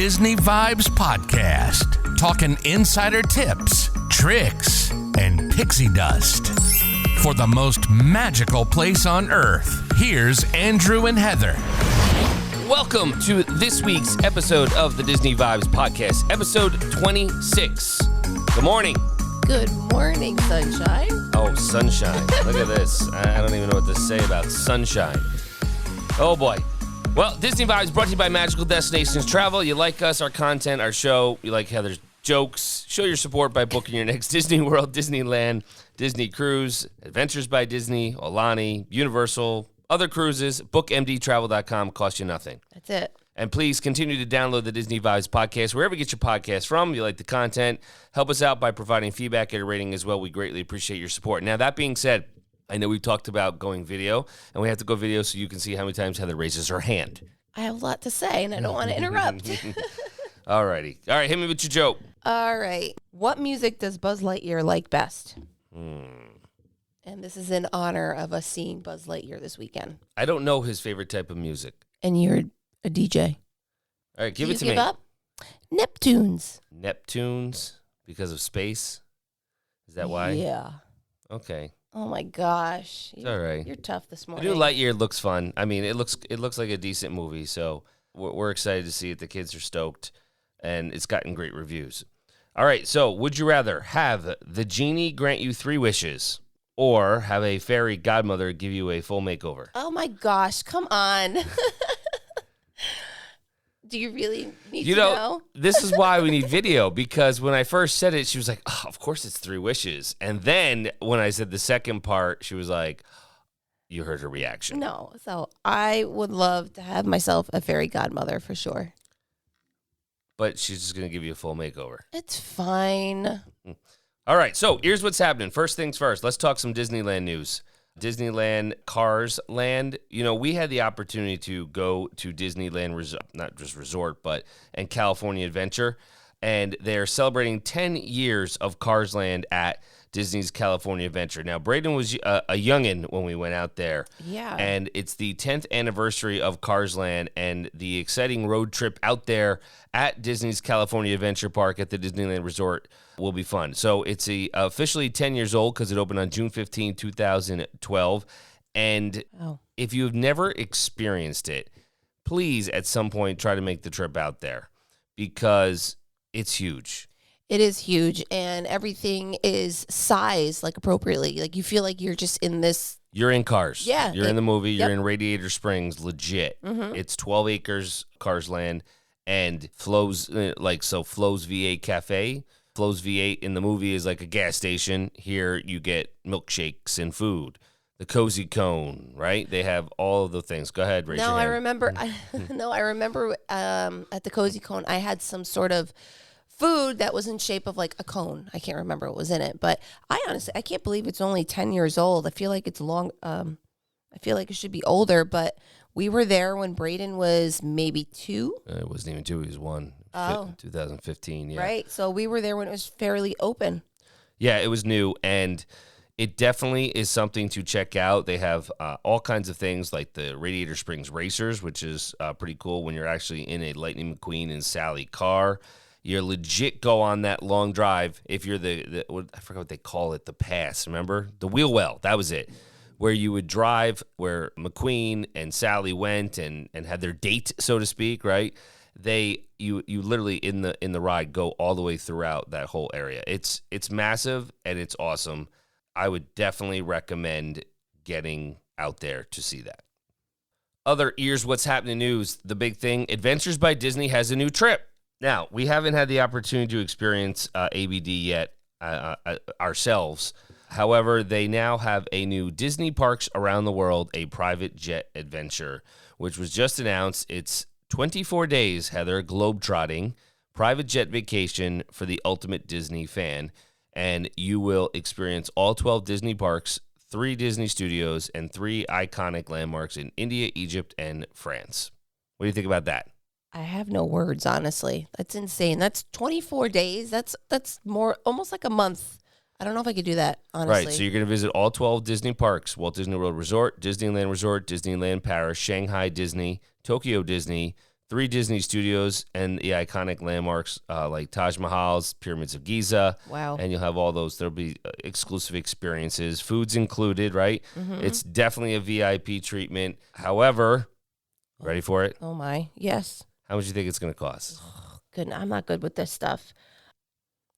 Disney Vibes Podcast, talking insider tips, tricks, and pixie dust. For the most magical place on earth, here's Andrew and Heather. Welcome to this week's episode of the Disney Vibes Podcast, episode 26. Good morning. Good morning, sunshine. Oh, sunshine. Look at this. I don't even know what to say about sunshine. Oh, boy. Well, Disney Vibes brought to you by Magical Destinations Travel. You like us, our content, our show. You like Heather's jokes. Show your support by booking your next Disney World, Disneyland, Disney Cruise, Adventures by Disney, Aulani, Universal, other cruises. BookMDTravel.com. Costs you nothing. That's it. And please continue to download the Disney Vibes Podcast wherever you get your podcast from. You like the content. Help us out by providing feedback and a rating as well. We greatly appreciate your support. Now, that being said, I know we've talked about going video, and we have to go video so you can see how many times Heather raises her hand. I have a lot to say, and I don't want to interrupt. All righty. All right, hit me with your joke. All right. What music does Buzz Lightyear like best? And this is in honor of us seeing Buzz Lightyear this weekend. I don't know his favorite type of music. And you're a DJ. All right, give it to me. me. Up? Neptunes. Neptunes because of space? Is that why? Yeah. Okay. Oh my gosh. It's all right. You're tough this The morning. new Lightyear looks fun. I mean, it looks like a decent movie, so we're excited to see it. The kids are stoked, and it's gotten great reviews. All right, so would you rather have the genie grant you 3 wishes or have a fairy godmother give you a full makeover? Oh my gosh. Come on. Do you really need to know? This is why we need video, because when I first said it, she was like, oh, of course it's 3 wishes. And then when I said the second part, she was like, you heard her reaction. No. So I would love to have myself a fairy godmother for sure. But she's just going to give you a full makeover. It's fine. All right, so here's what's happening. First things first, let's talk some Disneyland news. Disneyland Cars Land. You know, we had the opportunity to go to Disneyland, not just resort, but and California Adventure, and they're celebrating 10 years of Cars Land at Disney's California Adventure. Now, Braden was a youngin' when we went out there. Yeah. And it's the 10th anniversary of Cars Land, and the exciting road trip out there at Disney's California Adventure Park at the Disneyland Resort will be fun. So it's officially 10 years old because it opened on June 15, 2012. And if you've never experienced it, please at some point try to make the trip out there because it's huge. It is huge, and everything is sized like appropriately. Like you feel like you're just in this. You're in Cars. Yeah. You're in the movie. You're Yep. in Radiator Springs, legit. Mm-hmm. It's 12 acres, Cars Land, and Flo's Flo's V8 Cafe. Flo's V8 in the movie is like a gas station. Here you get milkshakes and food. The Cozy Cone, right? They have all of the things. Go ahead, raise your hand. I remember. I remember at the Cozy Cone, I had some sort of food that was in shape of like a cone. I can't remember what was in it, but I can't believe it's only 10 years old. I feel like it's long. I feel like it should be older, but we were there when Braden was maybe 2. It wasn't even 2. He was 1. Oh. 2015, yeah. Right. So we were there when it was fairly open. Yeah, it was new, and it definitely is something to check out. They have all kinds of things like the Radiator Springs Racers, which is pretty cool when you're actually in a Lightning McQueen and Sally car. You're legit go on that long drive if you're I forgot what they call it, the pass, remember? The wheel well, that was it. Where you would drive where McQueen and Sally went and had their date, so to speak, right? You literally in the ride go all the way throughout that whole area. It's massive and it's awesome. I would definitely recommend getting out there to see that. Other Ears What's Happening news, the big thing, Adventures by Disney has a new trip. Now, we haven't had the opportunity to experience ABD yet ourselves. However, they now have a new Disney Parks Around the World, a private jet adventure, which was just announced. It's 24 days, Heather, globetrotting, private jet vacation for the ultimate Disney fan. And you will experience all 12 Disney parks, 3 Disney studios, and 3 iconic landmarks in India, Egypt, and France. What do you think about that? I have no words, honestly. That's insane. That's 24 days. That's more almost like a month. I don't know if I could do that, honestly. Right, so you're going to visit all 12 Disney parks, Walt Disney World Resort, Disneyland Resort, Disneyland Paris, Shanghai Disney, Tokyo Disney, 3 Disney studios and the iconic landmarks like Taj Mahal's, Pyramids of Giza. Wow. And you'll have all those. There'll be exclusive experiences. Food's included, right? Mm-hmm. It's definitely a VIP treatment. However, ready for it? Oh, my. Yes. How much do you think it's going to cost? Oh, good. I'm not good with this stuff.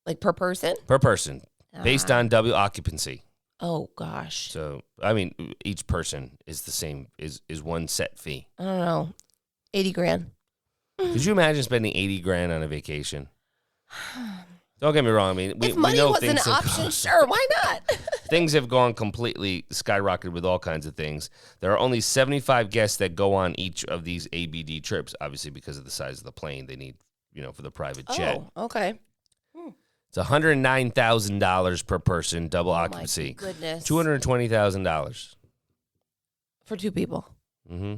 Like per person? Per person. Based on double occupancy. Oh, gosh. So, I mean, each person is the same, is one set fee. I don't know. 80 grand. Could you imagine spending 80 grand on a vacation? Don't get me wrong. I mean, if money was an option, sure, why not? Things have gone completely skyrocketed with all kinds of things. There are only 75 guests that go on each of these ABD trips, obviously because of the size of the plane they need, for the private jet. Oh, okay. It's $109,000 per person, double occupancy. My goodness. $220,000. For 2 people. Mm-hmm.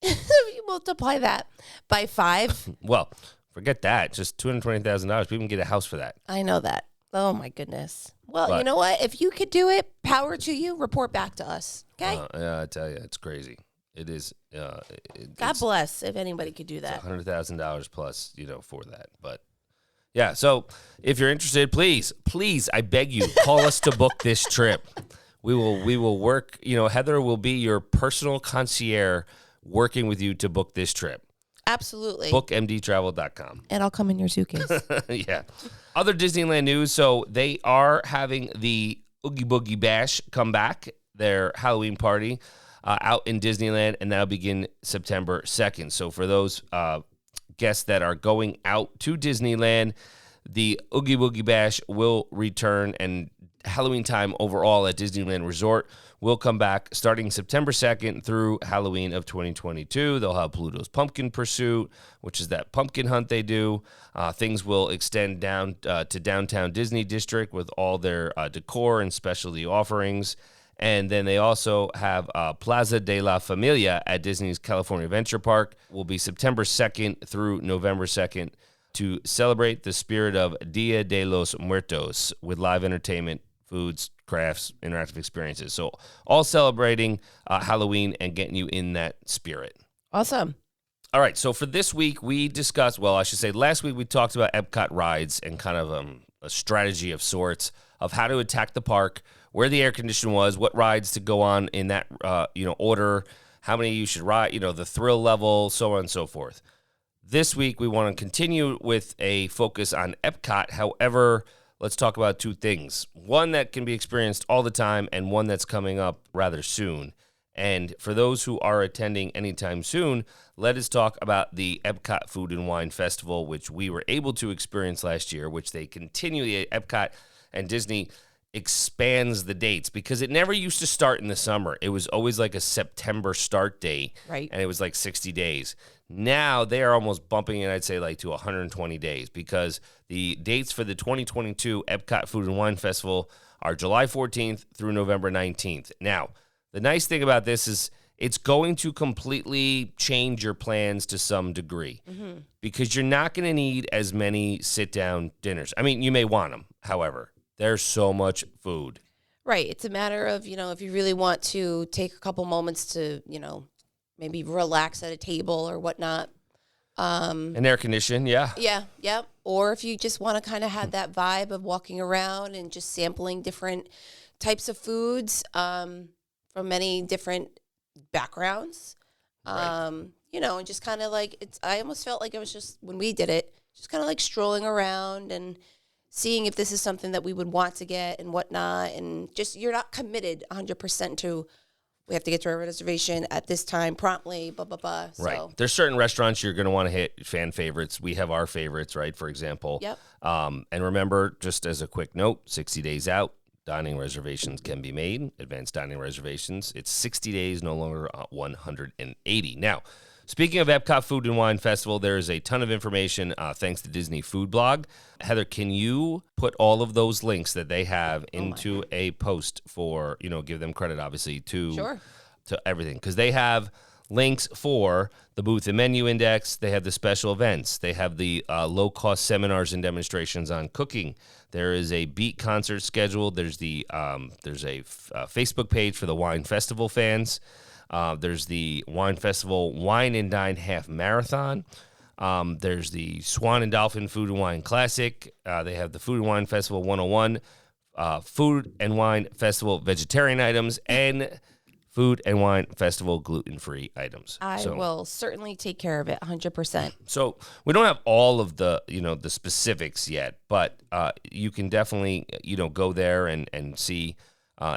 You multiply that by 5. Well, forget that. Just $220,000. People can get a house for that. I know that. Oh, my goodness. Well, But- you know what? If you could do it, power to you. Report back to us. Okay? Yeah, I tell you, it's crazy. It is. God bless if anybody could do that. $100,000 plus, for that. But yeah, so if you're interested, please, I beg you, call us to book this trip. We will work. Heather will be your personal concierge, working with you to book this trip. Absolutely. BookMDTravel.com. And I'll come in your suitcase. Yeah. Other Disneyland news. So they are having the Oogie Boogie Bash come back, their Halloween party, out in Disneyland, and that'll begin September 2nd. So for those guests that are going out to Disneyland, the Oogie Boogie Bash will return, and Halloween time overall at Disneyland Resort will come back starting September 2nd through Halloween of 2022. They'll have Pluto's Pumpkin Pursuit, which is that pumpkin hunt they do. Things will extend down to downtown Disney District with all their decor and specialty offerings. And then they also have Plaza de la Familia at Disney's California Adventure Park. Will be September 2nd through November 2nd to celebrate the spirit of Dia de los Muertos with live entertainment, foods, crafts, interactive experiences. So all celebrating Halloween and getting you in that spirit. Awesome. All right, so for this week, we discussed, last week we talked about Epcot rides and kind of a strategy of sorts of how to attack the park, where the air condition was, what rides to go on in that order, how many you should ride, the thrill level, so on and so forth. This week, we want to continue with a focus on Epcot. However, let's talk about 2 things. One that can be experienced all the time and one that's coming up rather soon. And for those who are attending anytime soon, let us talk about the Epcot Food and Wine Festival, which we were able to experience last year, which they continually, Epcot and Disney expands the dates because it never used to start in the summer. It was always like a September start date, right? And it was like 60 days. Now they are almost bumping it, I'd say, like to 120 days because the dates for the 2022 Epcot Food and Wine Festival are July 14th through November 19th. Now, the nice thing about this is it's going to completely change your plans to some degree because you're not going to need as many sit-down dinners. I mean, you may want them, however. There's so much food. Right. It's a matter of, if you really want to take a couple moments to, maybe relax at a table or whatnot. And air condition, yeah. Yeah. Or if you just want to kind of have that vibe of walking around and just sampling different types of foods from many different backgrounds. Right. And just kind of like, I almost felt like it was just, when we did it, just kind of like strolling around and seeing if this is something that we would want to get and whatnot. And just, you're not committed 100% to, we have to get to our reservation at this time promptly, blah, blah, blah. Right. So, There's certain restaurants you're going to want to hit, fan favorites. We have our favorites, right, for example. Yep. And remember, just as a quick note, 60 days out, dining reservations can be made, advanced dining reservations. It's 60 days, no longer 180. Now, speaking of Epcot Food and Wine Festival, there is a ton of information thanks to Disney Food Blog. Heather, can you put all of those links that they have into a post for, give them credit, obviously, to everything? Because they have links for the booth and menu index. They have the special events. They have the low-cost seminars and demonstrations on cooking. There is a beat concert scheduled. There's a Facebook page for the wine festival fans. There's the Wine Festival Wine and Dine Half Marathon. There's the Swan and Dolphin Food and Wine Classic. They have the Food and Wine Festival 101, Food and Wine Festival Vegetarian items, and Food and Wine Festival gluten-free items. I will certainly take care of it 100%. So we don't have all of the, the specifics yet, but you can definitely, go there and see.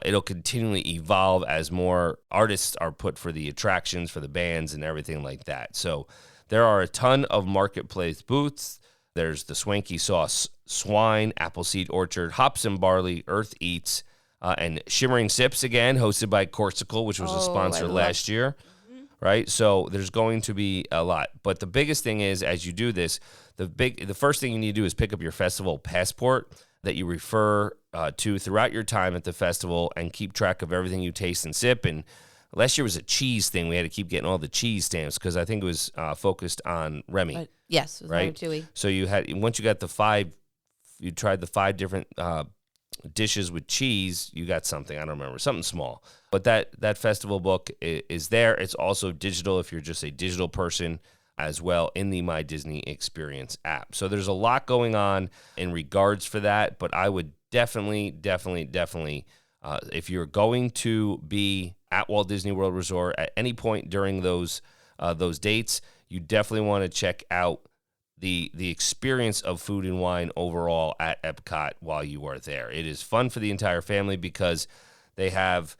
It'll continually evolve as more artists are put for the attractions, for the bands and everything like that. So there are a ton of marketplace booths. There's the Swanky Sauce Swine, Appleseed Orchard, Hops and Barley, Earth Eats, and Shimmering Sips again, hosted by Corsical, which was a sponsor last year, right? So there's going to be a lot. But the biggest thing is, as you do this, the first thing you need to do is pick up your festival passport that you refer to throughout your time at the festival and keep track of everything you taste and sip. And last year was a cheese thing. We had to keep getting all the cheese stamps because I think it was focused on Remy. Yes, it was right? Ratatouille. So once you got you tried the 5 different dishes with cheese, you got something. I don't remember, something small. But that festival book is there. It's also digital if you're just a digital person as well in the My Disney Experience app. So there's a lot going on in regards for that, but I would definitely, if you're going to be at Walt Disney World Resort at any point during those dates, you definitely want to check out the experience of food and wine overall at Epcot while you are there. It is fun for the entire family because they have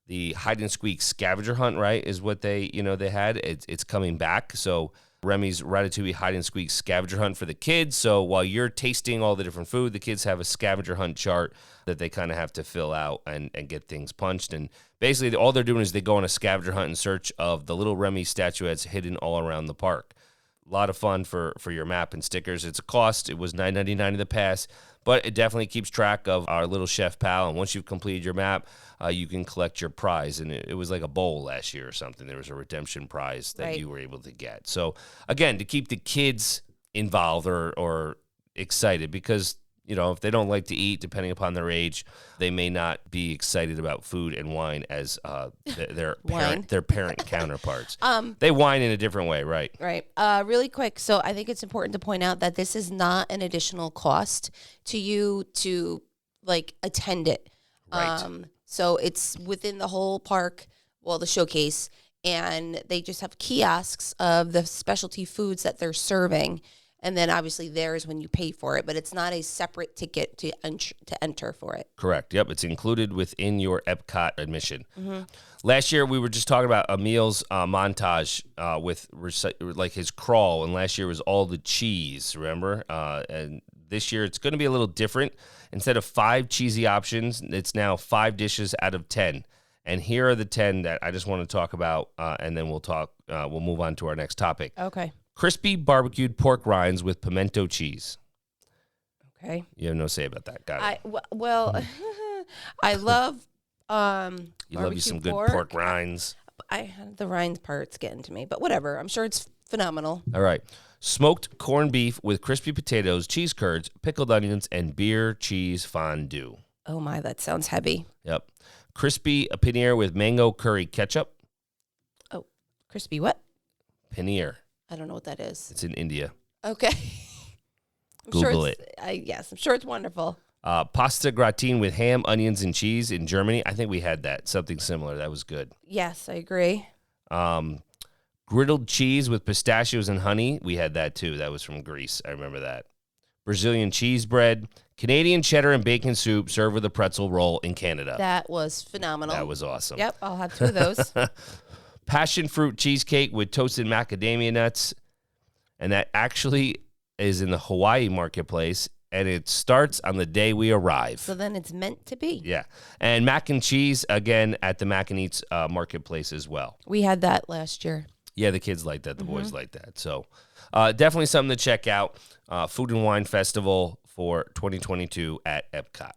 the hide and squeak scavenger hunt, right, is what they had. It's coming back. So Remy's Ratatouille hide and squeak scavenger hunt for the kids. So while you're tasting all the different food, the kids have a scavenger hunt chart that they kind of have to fill out and get things punched. And basically all they're doing is they go on a scavenger hunt in search of the little Remy statuettes hidden all around the park. A lot of fun for your map and stickers. It's a cost. It was $9.99 in the past, but it definitely keeps track of our little chef pal. And once you've completed your map, you can collect your prize. And it was like a bowl last year or something. There was a redemption prize that you were able to get. So again, to keep the kids involved or excited, because if they don't like to eat, depending upon their age, they may not be excited about food and wine as their parent counterparts. They whine in a different way, right? Right. Really quick. So I think it's important to point out that this is not an additional cost to you to attend it. Right. So it's within the whole park, the showcase, and they just have kiosks of the specialty foods that they're serving. And then obviously there's when you pay for it, but it's not a separate ticket to enter for it. Correct. Yep. It's included within your Epcot admission. Mm-hmm. Last year, we were just talking about Emil's montage with his crawl. And last year was all the cheese, remember? And this year it's going to be a little different. Instead of 5 cheesy options, it's now 5 dishes out of 10. And here are the 10 that I just want to talk about. And then we'll move on to our next topic. Okay. Crispy barbecued pork rinds with pimento cheese. Okay. You have no say about that. Got it. I love you love you some good pork rinds. The rinds part's getting to me, but whatever. I'm sure it's phenomenal. All right. Smoked corned beef with crispy potatoes, cheese curds, pickled onions, and beer cheese fondue. Oh my, that sounds heavy. Yep. Crispy paneer with mango curry ketchup. Oh, crispy what? Paneer. I don't know what that is. It's in India. Okay. Google it. Yes, I'm sure it's wonderful. Pasta gratin with ham, onions, and cheese in Germany. I think we had that. Something similar. That was good. Yes, I agree. Griddled cheese with pistachios and honey. We had that too. That was from Greece. I remember that. Brazilian cheese bread. Canadian cheddar and bacon soup served with a pretzel roll in Canada. That was phenomenal. That was awesome. Yep, I'll have 2 of those. Passion fruit cheesecake with toasted macadamia nuts. And that actually is in the Hawaii marketplace. And it starts on the day we arrive. So then it's meant to be. Yeah. And mac and cheese, again, at the Mac and Eats marketplace as well. We had that last year. Yeah, the kids like that. The boys like that. So definitely something to check out. Food and Wine Festival for 2022 at Epcot.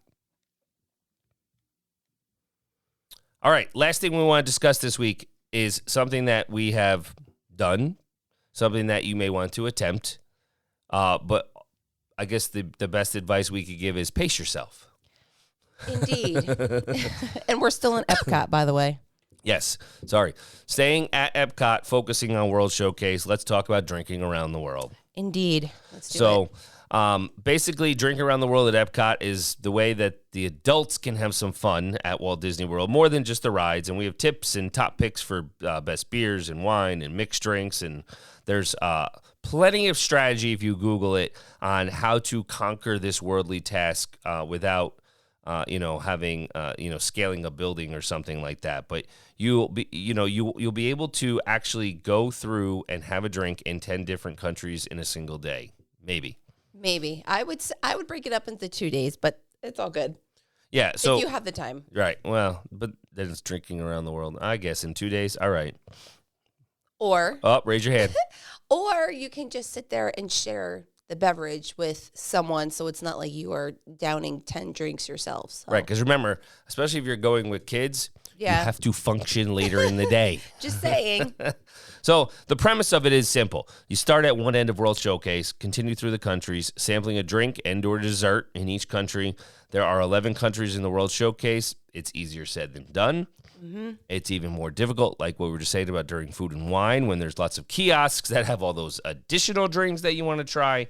All right. Last thing we want to discuss this week is something that we have done, something that you may want to attempt. But I guess the best advice we could give is pace yourself. Indeed. And we're still in Epcot, by the way. Yes, sorry. Staying at Epcot, focusing on World Showcase, let's talk about drinking around the world. Indeed. Let's do it. Basically, drinking around the world at Epcot is the way that the adults can have some fun at Walt Disney World, more than just the rides. And we have tips and top picks for best beers and wine and mixed drinks. And there's plenty of strategy, if you Google it, on how to conquer this worldly task without having scaling a building or something like that. But you'll be able to actually go through and have a drink in 10 different countries in a single day. Maybe I would break it up into 2 days, but it's all good. Yeah, so if you have the time, right? Well, but then it's drinking around the world. I guess in 2 days. All right. Or raise your hand. Or you can just sit there and share the beverage with someone, so it's not like you are downing 10 drinks yourselves. So. Right, because remember, especially if you're going with kids, you have to function later in the day. Just saying. So the premise of it is simple. You start at one end of World Showcase, continue through the countries, sampling a drink and or dessert in each country. There are 11 countries in the World Showcase. It's easier said than done. Mm-hmm. It's even more difficult, like what we were just saying about during food and wine, when there's lots of kiosks that have all those additional drinks that you want to try.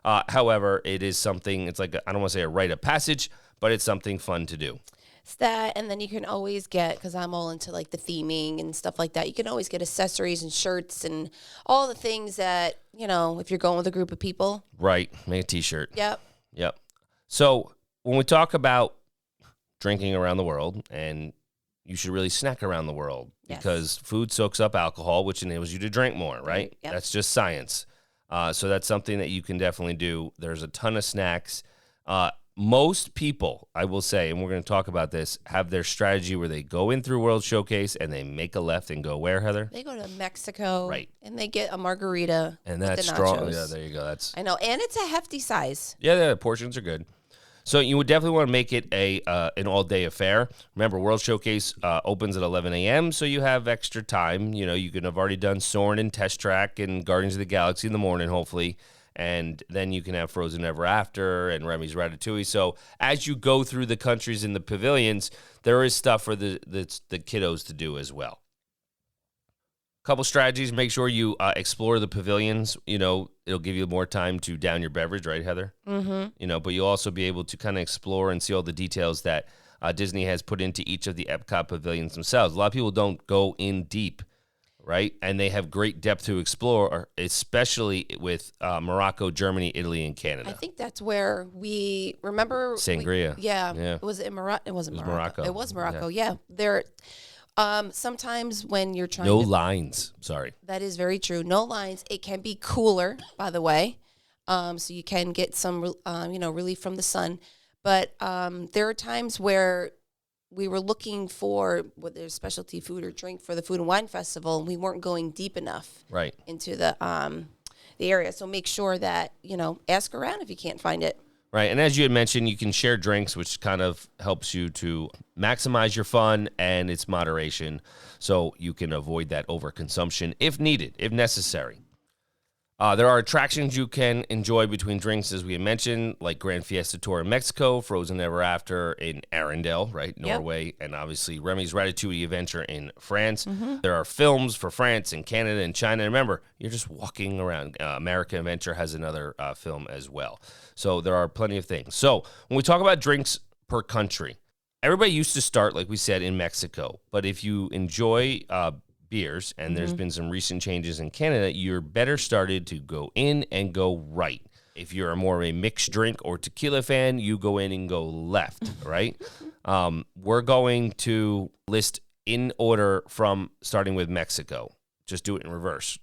However, it is something, it's like, I don't want to say a rite of passage, but it's something fun to do. It's that, and then you can always get, because I'm all into like the theming and stuff like that, you can always get accessories and shirts and all the things that, if you're going with a group of people. Right, make a t-shirt. Yep. So when we talk about drinking around the world, and you should really snack around the world, because food soaks up alcohol, which enables you to drink more, right? Yep. That's just science. So that's something that you can definitely do. There's a ton of snacks. Most people, I will say, and we're going to talk about this, have their strategy where they go in through World Showcase and they make a left and go where, Heather? They go to Mexico. Right. And they get a margarita. And that's with the strong. nachos. Yeah, there you go. I know. And it's a hefty size. Yeah, the portions are good. So you would definitely want to make it an all-day affair. Remember, World Showcase opens at 11 a.m., so you have extra time. You can have already done Soarin' and Test Track and Guardians of the Galaxy in the morning, hopefully. And then you can have Frozen Ever After and Remy's Ratatouille. So as you go through the countries in the pavilions, there is stuff for the kiddos to do as well. Couple strategies. Make sure you explore the pavilions. It'll give you more time to down your beverage, right, Heather? Mm-hmm. But you'll also be able to kind of explore and see all the details that Disney has put into each of the Epcot pavilions themselves. A lot of people don't go in deep, right? And they have great depth to explore, especially with Morocco, Germany, Italy, and Canada. I think that's where we remember Sangria. Yeah. Was it in Morocco? It wasn't Morocco. It was Morocco. Yeah. There. Sometimes when you're trying no lines. Sorry. That is very true. No lines. It can be cooler, by the way. So you can get some, relief from the sun. But there are times where we were looking for whether there's specialty food or drink for the Food and Wine Festival, and we weren't going deep enough into the area. So make sure that, ask around if you can't find it. Right, and as you had mentioned, you can share drinks, which kind of helps you to maximize your fun and its moderation, so you can avoid that overconsumption if needed, if necessary. There are attractions you can enjoy between drinks, as we had mentioned, like Grand Fiesta Tour in Mexico, Frozen Ever After in Arendelle, right, Norway, and obviously Remy's Ratatouille Adventure in France. Mm-hmm. There are films for France and Canada and China. And remember, you're just walking around. American Adventure has another film as well. So there are plenty of things. So when we talk about drinks per country, everybody used to start, like we said, in Mexico. But if you enjoy beers, and there's been some recent changes in Canada, you're better started to go in and go right. If you're more of a mixed drink or tequila fan, you go in and go left, right? We're going to list in order from starting with Mexico. Just do it in reverse.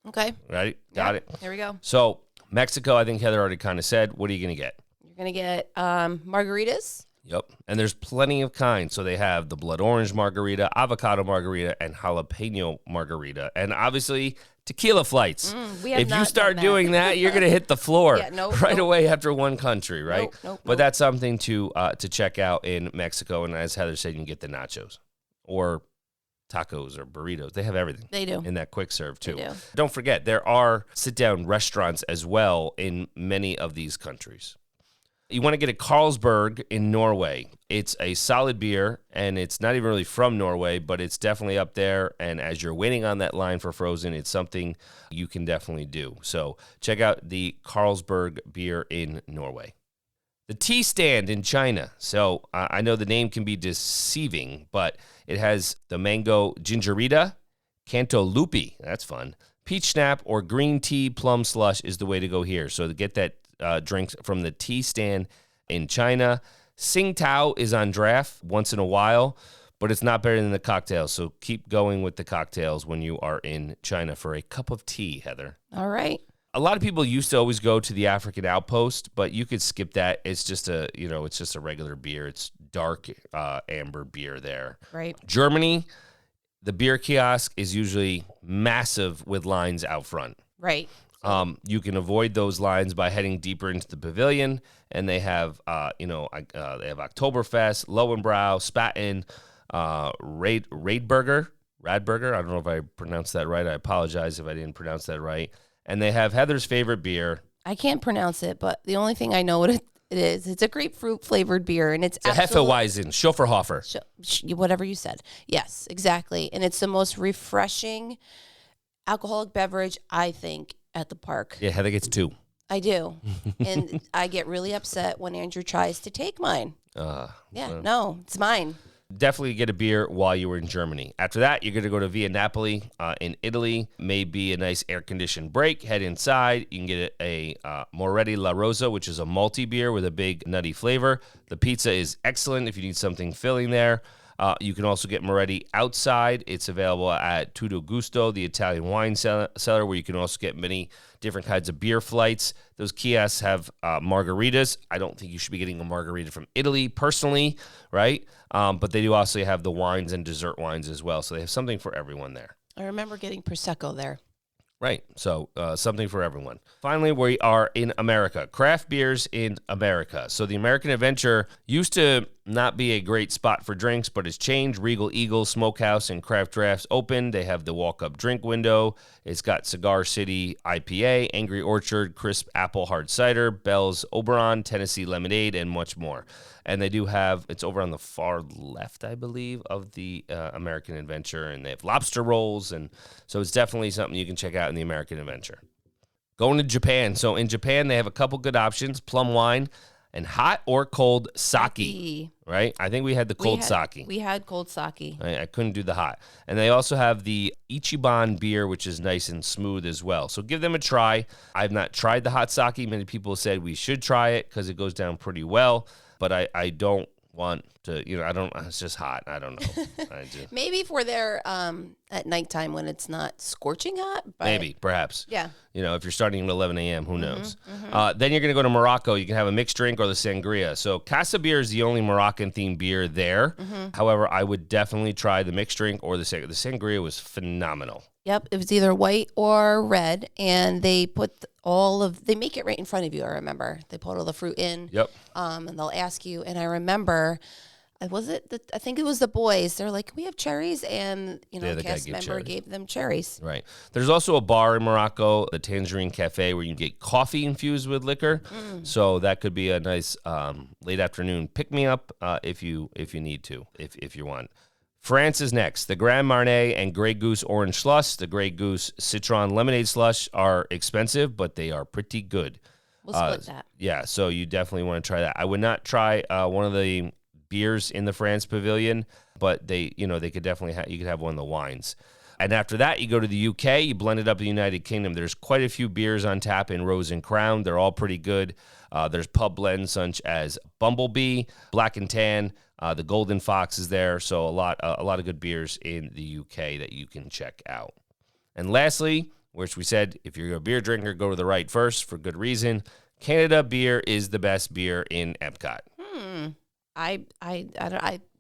Okay. Right? Got it. Here we go. So Mexico, I think Heather already kind of said. What are you going to get? You're going to get margaritas. Yep. And there's plenty of kinds. So they have the blood orange margarita, avocado margarita, and jalapeno margarita. And obviously, tequila flights. If you start doing that, you're going to hit the floor away after one country, right? But that's something to check out in Mexico. And as Heather said, you can get the nachos or tacos or burritos. They have everything. They do. In that quick serve, too. They do. Don't forget, there are sit-down restaurants as well in many of these countries. You want to get a Carlsberg in Norway. It's a solid beer, and it's not even really from Norway, but it's definitely up there. And as you're waiting on that line for Frozen, it's something you can definitely do. So check out the Carlsberg beer in Norway. The tea stand in China. So I know the name can be deceiving, but it has the mango gingerita, cantaloupe, that's fun, peach snap, or green tea plum slush is the way to go here. So to get that drinks from the tea stand in China. Tsingtao is on draft once in a while, but it's not better than the cocktails. So keep going with the cocktails when you are in China for a cup of tea, Heather. All right. A lot of people used to always go to the African Outpost, but you could skip that. It's just a regular beer. It's dark amber beer there. Right. Germany, the beer kiosk is usually massive with lines out front. Right. You can avoid those lines by heading deeper into the pavilion, and they have, they have Oktoberfest, Lowenbrau, Spaten, Radburger. I don't know if I pronounced that right. I apologize if I didn't pronounce that right. And they have Heather's favorite beer. I can't pronounce it, but the only thing I know what it is. It's a grapefruit flavored beer, and it's a Hefeweizen, Schofferhofer. Whatever you said. Yes, exactly. And it's the most refreshing alcoholic beverage, I think, at the park. Yeah, Heather gets 2. I do. And I get really upset when Andrew tries to take mine. No, it's mine. Definitely get a beer while you were in Germany. After that, you're going to go to Via Napoli in Italy. Maybe a nice air-conditioned break. Head inside. You can get a Moretti La Rosa, which is a malty beer with a big nutty flavor. The pizza is excellent if you need something filling there. You can also get Moretti outside. It's available at Tutto Gusto, the Italian wine cellar, where you can also get many different kinds of beer flights. Those kiosks have margaritas. I don't think you should be getting a margarita from Italy personally, right? But they do also have the wines and dessert wines as well. So they have something for everyone there. I remember getting Prosecco there. Right. So something for everyone. Finally, we are in America. Craft beers in America. So the American Adventure used to not be a great spot for drinks, but it's changed. Regal Eagle Smokehouse and Craft Drafts open. They have the walk-up drink window. It's got Cigar City IPA, Angry Orchard, Crisp Apple Hard Cider, Bell's Oberon, Tennessee Lemonade, and much more. And they do have, it's over on the far left, I believe, of the American Adventure, and they have lobster rolls, and so it's definitely something you can check out in the American Adventure. Going to Japan. So in Japan, they have a couple good options, plum wine and hot or cold sake, right? I think we had the cold sake. We had cold sake. I couldn't do the hot. And they also have the Ichiban beer, which is nice and smooth as well. So give them a try. I've not tried the hot sake. Many people said we should try it because it goes down pretty well. But I don't want to, it's just hot. I don't know. Maybe if we're there at nighttime when it's not scorching hot. But maybe, perhaps. Yeah. If you're starting at 11 a.m., who knows? Then you're going to go to Morocco. You can have a mixed drink or the sangria. So Casa Beer is the only Moroccan-themed beer there. However, I would definitely try the mixed drink or the sangria. The sangria was phenomenal. Yep, it was either white or red, and they put they make it right in front of you, I remember. They put all the fruit in. Yep. And they'll ask you, and I remember, I think it was the boys. They're like, we have cherries, and, the cast member gave them cherries. Right. There's also a bar in Morocco, the Tangerine Cafe, where you can get coffee infused with liquor. So that could be a nice late afternoon pick-me-up if you need to, if you want. France is next. The Grand Marnier and Grey Goose Orange Slush. The Grey Goose Citron Lemonade Slush are expensive, but they are pretty good. We'll split that. Yeah, so you definitely want to try that. I would not try one of the beers in the France Pavilion, but they could definitely you could have one of the wines. And after that, you go to the UK. You blend it up in the United Kingdom. There's quite a few beers on tap in Rose and Crown. They're all pretty good. There's pub blends such as Bumblebee, Black and Tan. The Golden Fox is there, so a lot of good beers in the UK that you can check out. And lastly, which we said, if you're a beer drinker, go to the right first for good reason. Canada beer is the best beer in Epcot. I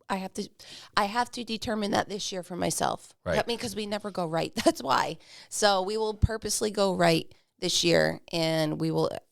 have to determine that this year for myself. Right. I mean, because we never go right. That's why. So we will purposely go right this year, and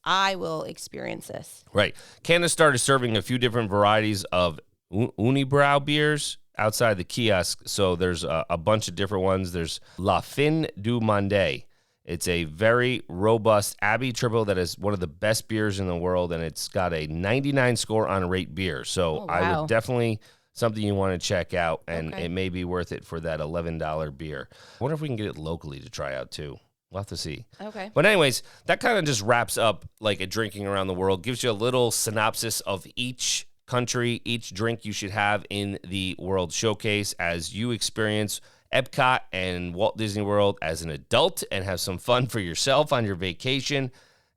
I will experience this. Right. Canada started serving a few different varieties of Unibrow beers outside the kiosk. So there's a bunch of different ones. There's La Fin du Monde. It's a very robust Abbey triple that is one of the best beers in the world, and it's got a 99 score on Rate Beer. So I would definitely, something you want to check out, and it may be worth it for that $11 beer. I wonder if we can get it locally to try out too. We'll have to see. Okay. But anyways, that kind of just wraps up like a drinking around the world, gives you a little synopsis of each country, each drink you should have in the World Showcase as you experience Epcot and Walt Disney World as an adult and have some fun for yourself on your vacation.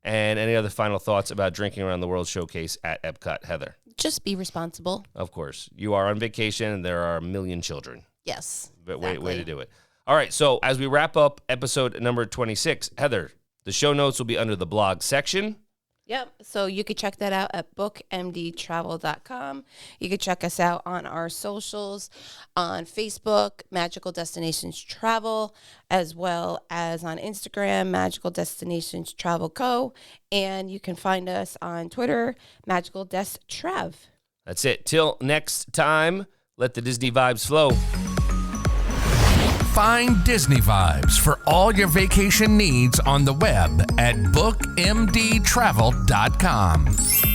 And any other final thoughts about drinking around the World Showcase at Epcot, Heather? Just be responsible. Of course. You are on vacation and there are a million children. Yes. But exactly. way to do it. All right, so as we wrap up episode number 26, Heather, the show notes will be under the blog section. Yep. So you could check that out at bookmdtravel.com. You could check us out on our socials on Facebook, Magical Destinations Travel, as well as on Instagram, Magical Destinations Travel Co. And you can find us on Twitter, Magical Des Trav. That's it. Till next time, let the Disney vibes flow. Find Disney vibes for all your vacation needs on the web at bookmdtravel.com.